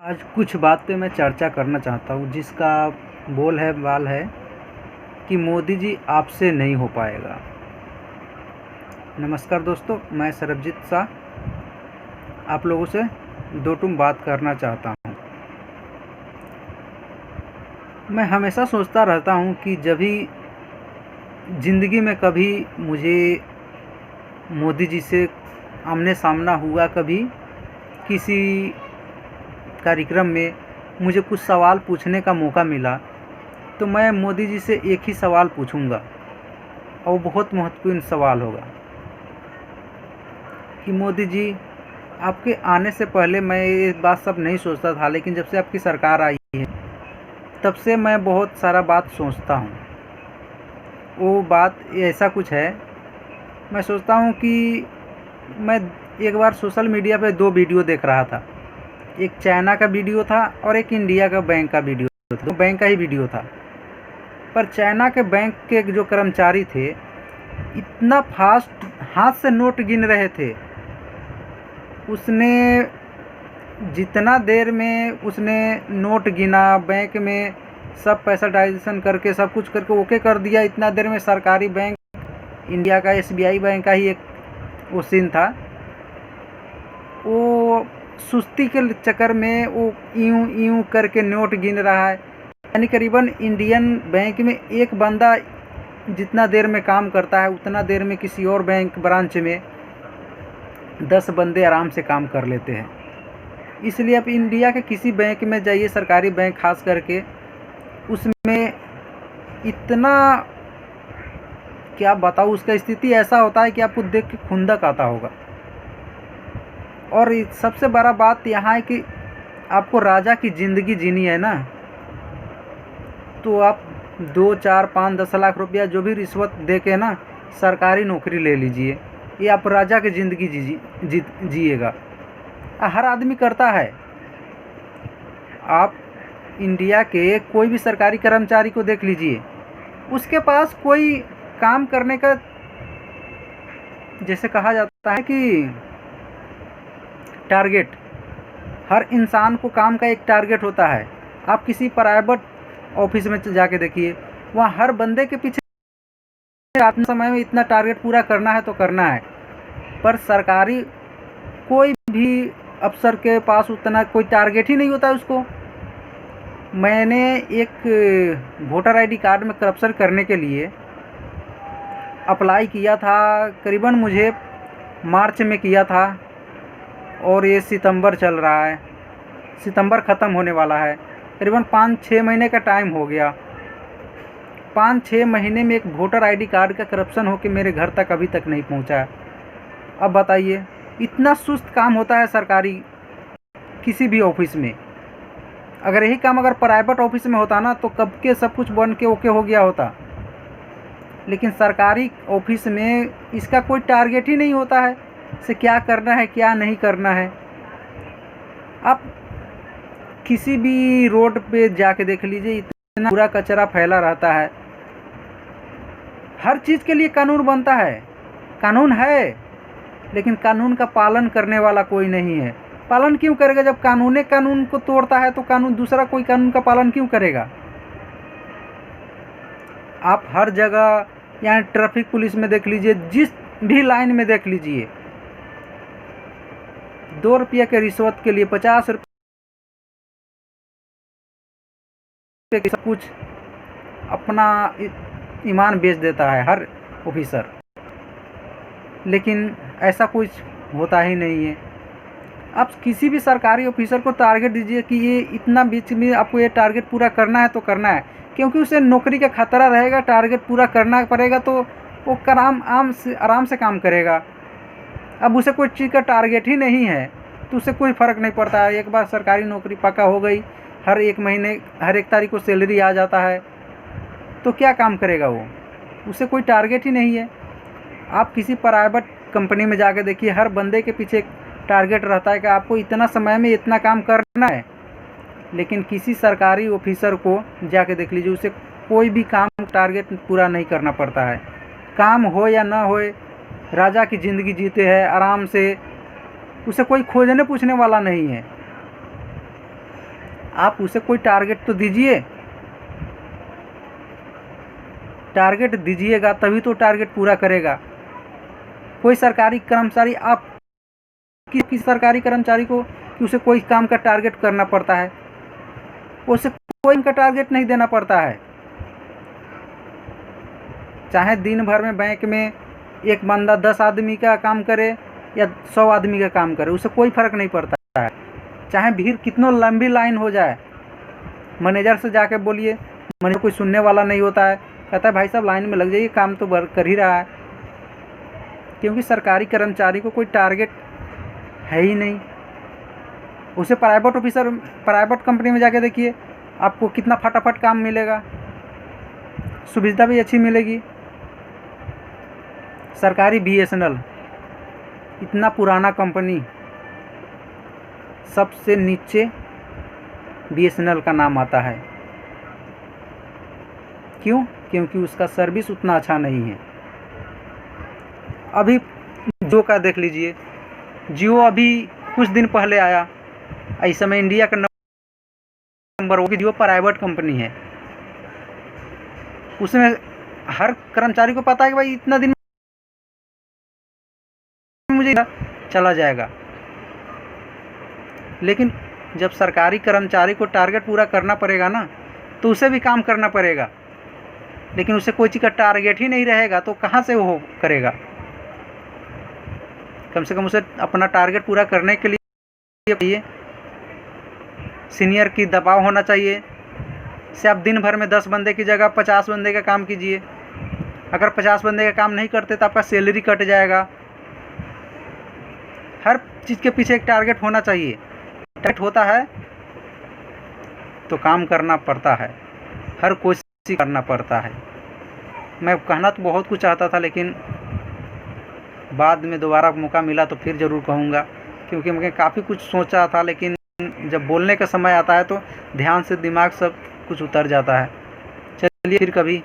आज कुछ बात पे मैं चर्चा करना चाहता हूँ जिसका बोल है बाल है कि मोदी जी आपसे नहीं हो पाएगा। नमस्कार दोस्तों, मैं सरबजीत शाह आप लोगों से दो टूम बात करना चाहता हूँ। मैं हमेशा सोचता रहता हूँ कि जब भी ज़िंदगी में कभी मुझे मोदी जी से आमने सामना हुआ, कभी किसी कार्यक्रम में मुझे कुछ सवाल पूछने का मौका मिला, तो मैं मोदी जी से एक ही सवाल पूछूंगा और बहुत महत्वपूर्ण सवाल होगा कि मोदी जी, आपके आने से पहले मैं ये बात सब नहीं सोचता था, लेकिन जब से आपकी सरकार आई है तब से मैं बहुत सारा बात सोचता हूँ। वो बात ऐसा कुछ है, मैं सोचता हूँ कि मैं एक बार सोशल मीडिया पे दो वीडियो देख रहा था। एक चाइना का वीडियो था और एक इंडिया का बैंक का वीडियो था। तो बैंक का ही वीडियो था, पर चाइना के बैंक के जो कर्मचारी थे इतना फास्ट हाथ से नोट गिन रहे थे। उसने जितना देर में उसने नोट गिना, बैंक में सब पैसा ट्रांजेक्शन करके सब कुछ करके ओके कर दिया, इतना देर में सरकारी बैंक इंडिया का SBI बैंक का ही एक वो सीन था। वो सुस्ती के चक्कर में वो यूं यूं करके नोट गिन रहा है। यानी करीबन इंडियन बैंक में एक बंदा जितना देर में काम करता है उतना देर में किसी और बैंक ब्रांच में 10 बंदे आराम से काम कर लेते हैं। इसलिए आप इंडिया के किसी बैंक में जाइए, सरकारी बैंक खास करके, उसमें इतना क्या बताऊँ, उसका स्थिति ऐसा होता है कि आपको देख के खुंदक आता होगा। और सबसे बड़ा बात यहाँ है कि आपको राजा की ज़िंदगी जीनी है ना, तो आप 2, 4, 5, 10 लाख रुपया जो भी रिश्वत दे के ना सरकारी नौकरी ले लीजिए, ये आप राजा की ज़िंदगी जिएगा। हर आदमी करता है। आप इंडिया के कोई भी सरकारी कर्मचारी को देख लीजिए, उसके पास कोई काम करने का, जैसे कहा जाता है कि टारगेट, हर इंसान को काम का एक टारगेट होता है। आप किसी प्राइवेट ऑफिस में जाके देखिए, वहाँ हर बंदे के पीछे रात समय में इतना टारगेट पूरा करना है तो करना है, पर सरकारी कोई भी अफसर के पास उतना कोई टारगेट ही नहीं होता है उसको। मैंने एक वोटर ID कार्ड में करप्शन करने के लिए अप्लाई किया था, करीबन मुझे मार्च में किया था और ये सितंबर चल रहा है, सितंबर ख़त्म होने वाला है। करीबन 5-6 महीने का टाइम हो गया। 5-6 महीने में एक वोटर ID कार्ड का करप्शन होकर मेरे घर तक अभी तक नहीं पहुंचा। अब बताइए, इतना सुस्त काम होता है सरकारी किसी भी ऑफिस में। अगर यही काम अगर प्राइवेट ऑफिस में होता ना तो कब के सब कुछ बन के ओके हो गया होता, लेकिन सरकारी ऑफिस में इसका कोई टारगेट ही नहीं होता है से क्या करना है क्या नहीं करना है। आप किसी भी रोड पे जाके देख लीजिए, इतना पूरा कचरा फैला रहता है। हर चीज़ के लिए कानून बनता है, कानून है, लेकिन कानून का पालन करने वाला कोई नहीं है। पालन क्यों करेगा? जब कानून को तोड़ता है तो कानून दूसरा कोई कानून का पालन क्यों करेगा? आप हर जगह, यानी ट्रैफिक पुलिस में देख लीजिए, जिस भी लाइन में देख लीजिए, 2 रुपये के रिश्वत के लिए 50 रुपये सब कुछ अपना ईमान बेच देता है हर ऑफिसर, लेकिन ऐसा कुछ होता ही नहीं है। आप किसी भी सरकारी ऑफिसर को टारगेट दीजिए कि ये इतना बीच में आपको ये टारगेट पूरा करना है तो करना है, क्योंकि उसे नौकरी का खतरा रहेगा। टारगेट पूरा करना पड़ेगा तो वो आराम से काम करेगा। अब उसे कोई चीज़ का टारगेट ही नहीं है तो उसे कोई फ़र्क नहीं पड़ता है। एक बार सरकारी नौकरी पक्का हो गई, हर एक महीने हर एक तारीख को सैलरी आ जाता है, तो क्या काम करेगा वो? उसे कोई टारगेट ही नहीं है। आप किसी प्राइवेट कंपनी में जाके देखिए, हर बंदे के पीछे टारगेट रहता है कि आपको इतना समय में इतना काम करना है, लेकिन किसी सरकारी ऑफिसर को जाके देख लीजिए, उसे कोई भी काम टारगेट पूरा नहीं करना पड़ता है। काम हो या ना हो, राजा की ज़िंदगी जीते हैं आराम से, उसे कोई खोजने पूछने वाला नहीं है। आप उसे कोई टारगेट तो दीजिए, टारगेट दीजिएगा तभी तो टारगेट पूरा करेगा। कोई सरकारी कर्मचारी, आप किसी सरकारी कर्मचारी को कि उसे कोई काम का टारगेट करना पड़ता है, उसे कोई का टारगेट नहीं देना पड़ता है। चाहे दिन भर में बैंक में एक बंदा 10 आदमी का काम करे या 100 आदमी का काम करे, उसे कोई फर्क नहीं पड़ता है। चाहे भीड़ कितनों लंबी लाइन हो जाए, मैनेजर से जाके बोलिए, मैनेजर कोई सुनने वाला नहीं होता है, कहता है भाई साहब लाइन में लग जाइए, काम तो कर ही रहा है। क्योंकि सरकारी कर्मचारी को कोई टारगेट है ही नहीं। उसे प्राइवेट ऑफिसर, प्राइवेट कंपनी में जाके देखिए, आपको कितना फटाफट काम मिलेगा, सुविधा भी अच्छी मिलेगी। सरकारी BSNL इतना पुराना कंपनी, सबसे नीचे BSNL का नाम आता है। क्यों? क्योंकि उसका सर्विस उतना अच्छा नहीं है। अभी जियो का देख लीजिए, जियो अभी कुछ दिन पहले आया, इस समय इंडिया का नंबर 1 जियो प्राइवेट कंपनी है। उसमें हर कर्मचारी को पता है कि भाई इतना दिन मुझे चला जाएगा। लेकिन जब सरकारी कर्मचारी को टारगेट पूरा करना पड़ेगा ना, तो उसे भी काम करना पड़ेगा। लेकिन उसे कोई चीज़ का टारगेट ही नहीं रहेगा तो कहाँ से वो करेगा। कम से कम उसे अपना टारगेट पूरा करने के लिए सीनियर की दबाव होना चाहिए। से आप दिन भर में 10 बंदे की जगह 50 बंदे का काम कीजिए। अगर 50 बंदे का काम नहीं करते तो आपका सैलरी कट जाएगा। हर चीज़ के पीछे एक टारगेट होना चाहिए। टारगेट होता है तो काम करना पड़ता है, हर कोशिश करना पड़ता है। मैं कहना तो बहुत कुछ चाहता था, लेकिन बाद में दोबारा मौका मिला तो फिर ज़रूर कहूँगा, क्योंकि मैं काफ़ी कुछ सोचा था, लेकिन जब बोलने का समय आता है तो ध्यान से दिमाग सब कुछ उतर जाता है। चलिए फिर कभी